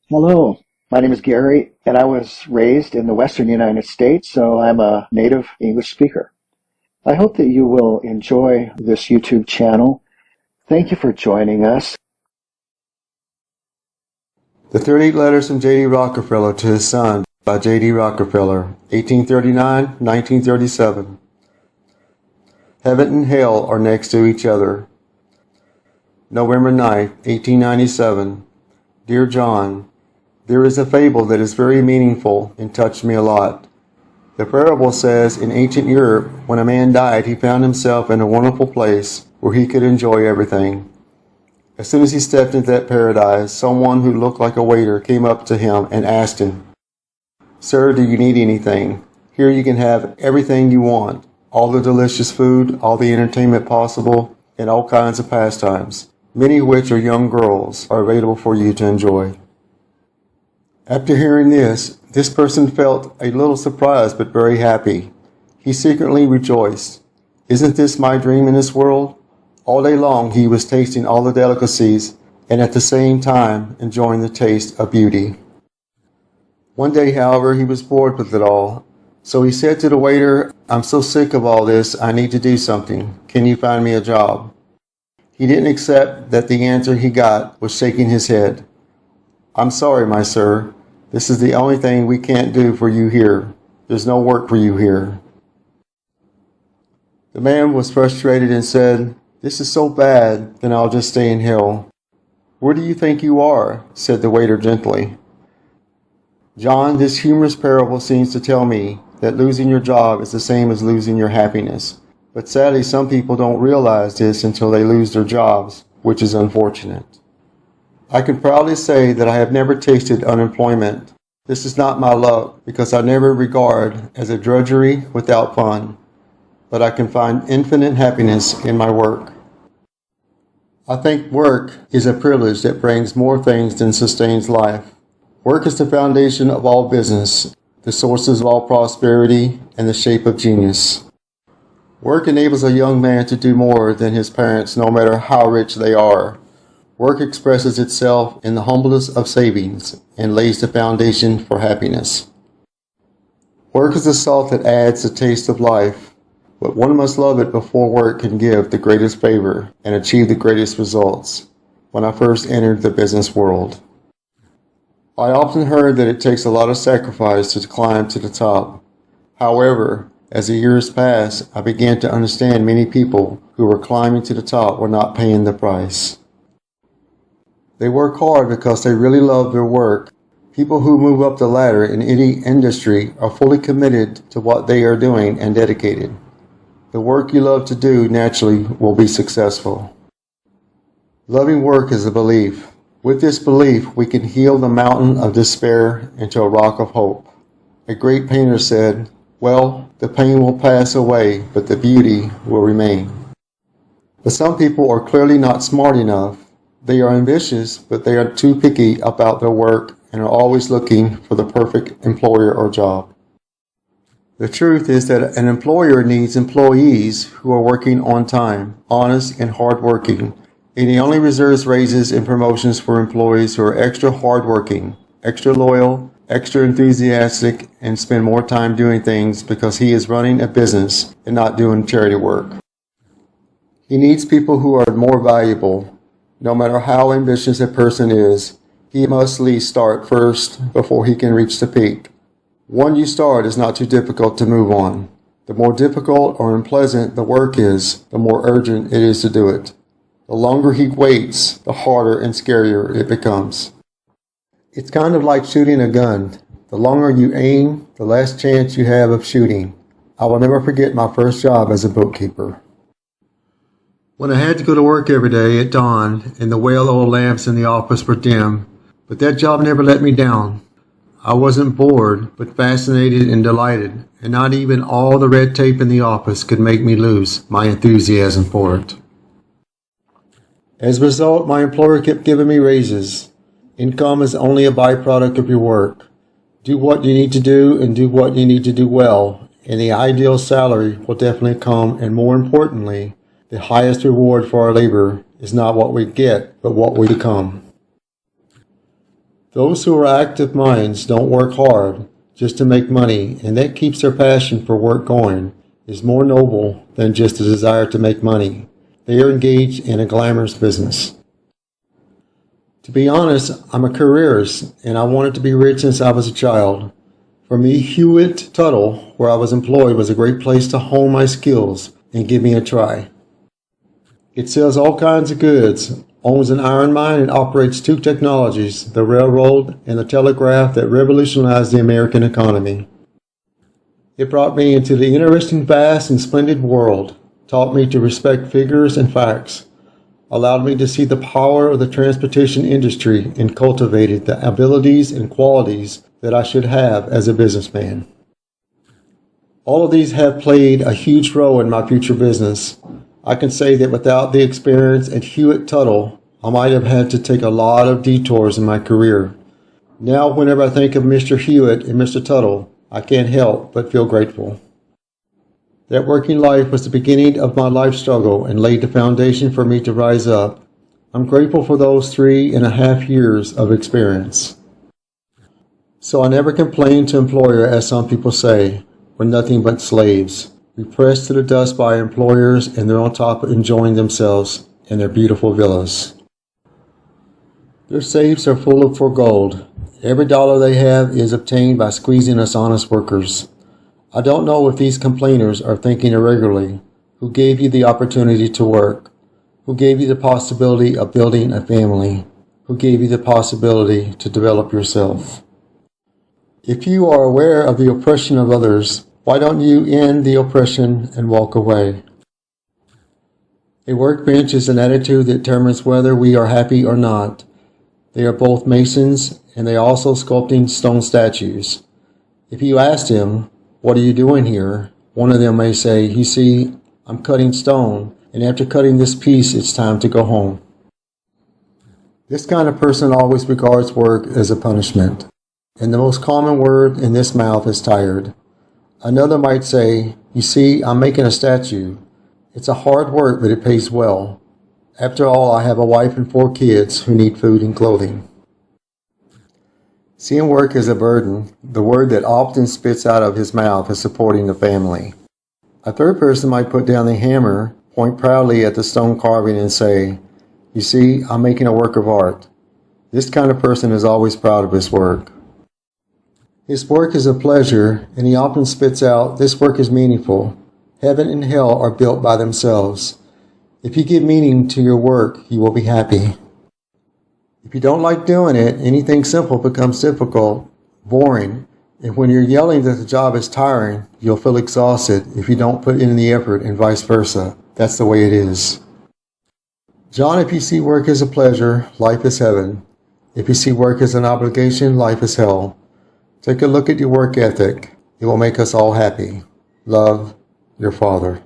Hello, my name is Gary, and I was raised in the Western United States, so I'm a native English speaker. I hope that you will enjoy this YouTube channel. Thank you for joining us. The 38 Letters from J.D. Rockefeller to His Son by J.D. Rockefeller, 1839-1937. Heaven and hell are next to each other. November 9, 1897. Dear John, there is a fable that is very meaningful and touched me a lot. The parable says in ancient Europe, when a man died, he found himself in a wonderful place where he could enjoy everything. As soon as he stepped into that paradise, someone who looked like a waiter came up to him and asked him, "Sir, do you need anything? Here you can have everything you want, all the delicious food, all the entertainment possible, and all kinds of pastimes, many of which are young girls, are available for you to enjoy." After hearing this person felt a little surprised but very happy. He secretly rejoiced. Isn't this my dream in this world? All day long he was tasting all the delicacies and at the same time enjoying the taste of beauty. One day, however, he was bored with it all. So he said to the waiter, "I'm so sick of all this, I need to do something. Can you find me a job?" He didn't accept that the answer he got was shaking his head. "I'm sorry, my sir. This is the only thing we can't do for you here. There's no work for you here." The man was frustrated and said, "This is so bad, then I'll just stay in hell." "Where do you think you are?" said the waiter gently. "John, this humorous parable seems to tell me that losing your job is the same as losing your happiness. But sadly, some people don't realize this until they lose their jobs, which is unfortunate. I can proudly say that I have never tasted unemployment. This is not my luck, because I never regard as a drudgery without fun. But I can find infinite happiness in my work. I think work is a privilege that brings more things than sustains life. Work is the foundation of all business, the sources of all prosperity, and the shape of genius. Work enables a young man to do more than his parents, no matter how rich they are. Work expresses itself in the humblest of savings and lays the foundation for happiness. Work is the salt that adds the taste of life, but one must love it before work can give the greatest favor and achieve the greatest results. When I first entered the business world, I often heard that it takes a lot of sacrifice to climb to the top. However, as the years passed, I began to understand many people who were climbing to the top were not paying the price. They work hard because they really love their work. People who move up the ladder in any industry are fully committed to what they are doing and dedicated. The work you love to do naturally will be successful. Loving work is a belief. With this belief, we can heal the mountain of despair into a rock of hope. A great painter said, "Well, the pain will pass away, but the beauty will remain." But some people are clearly not smart enough. They are ambitious, but they are too picky about their work and are always looking for the perfect employer or job. The truth is that an employer needs employees who are working on time, honest, and hardworking, and he only reserves raises and promotions for employees who are extra hardworking, extra loyal, extra enthusiastic, and spend more time doing things because he is running a business and not doing charity work. He needs people who are more valuable. No matter how ambitious a person is, he must at least start first before he can reach the peak. Once you start, it's not too difficult to move on. The more difficult or unpleasant the work is, the more urgent it is to do it. The longer he waits, the harder and scarier it becomes. It's kind of like shooting a gun. The longer you aim, the less chance you have of shooting. I will never forget my first job as a bookkeeper. When I had to go to work every day at dawn and the well oiled lamps in the office were dim, but that job never let me down. I wasn't bored, but fascinated and delighted, and not even all the red tape in the office could make me lose my enthusiasm for it. As a result, my employer kept giving me raises. Income is only a byproduct of your work. Do what you need to do and do what you need to do well, and the ideal salary will definitely come, and more importantly, the highest reward for our labor is not what we get, but what we become. Those who are active minds don't work hard just to make money, and that keeps their passion for work going, is more noble than just a desire to make money. They are engaged in a glamorous business. To be honest, I'm a careerist, and I wanted to be rich since I was a child. For me, Hewitt Tuttle, where I was employed, was a great place to hone my skills and give me a try. It sells all kinds of goods, owns an iron mine, and operates two technologies, the railroad and the telegraph, that revolutionized the American economy. It brought me into the interesting, vast, and splendid world, taught me to respect figures and facts, allowed me to see the power of the transportation industry, and cultivated the abilities and qualities that I should have as a businessman. All of these have played a huge role in my future business. I can say that without the experience at Hewitt Tuttle, I might have had to take a lot of detours in my career. Now, whenever I think of Mr. Hewitt and Mr. Tuttle, I can't help but feel grateful. That working life was the beginning of my life struggle and laid the foundation for me to rise up. I'm grateful for those 3.5 years of experience. So I never complain to employer, as some people say. We're nothing but slaves, repressed to the dust by employers, and they're on top of enjoying themselves in their beautiful villas. Their safes are full of gold. Every dollar they have is obtained by squeezing us honest workers. I don't know if these complainers are thinking irregularly. Who gave you the opportunity to work? Who gave you the possibility of building a family? Who gave you the possibility to develop yourself? If you are aware of the oppression of others, why don't you end the oppression and walk away? A workbench is an attitude that determines whether we are happy or not. They are both masons, and they are also sculpting stone statues. If you ask them, "What are you doing here?" one of them may say, "You see, I'm cutting stone, and after cutting this piece, it's time to go home." This kind of person always regards work as a punishment, and the most common word in this mouth is tired. Another might say, "You see, I'm making a statue. It's a hard work, but it pays well. After all, I have a wife and 4 kids who need food and clothing." Seeing work as a burden, the word that often spits out of his mouth is supporting the family. A third person might put down the hammer, point proudly at the stone carving, and say, "You see, I'm making a work of art." This kind of person is always proud of his work. His work is a pleasure, and he often spits out, "This work is meaningful. Heaven and hell are built by themselves. If you give meaning to your work, you will be happy." If you don't like doing it, anything simple becomes difficult, boring, and when you're yelling that the job is tiring, you'll feel exhausted if you don't put in the effort, and vice versa. That's the way it is. John, if you see work as a pleasure, life is heaven. If you see work as an obligation, life is hell. Take a look at your work ethic. It will make us all happy. Love, your father.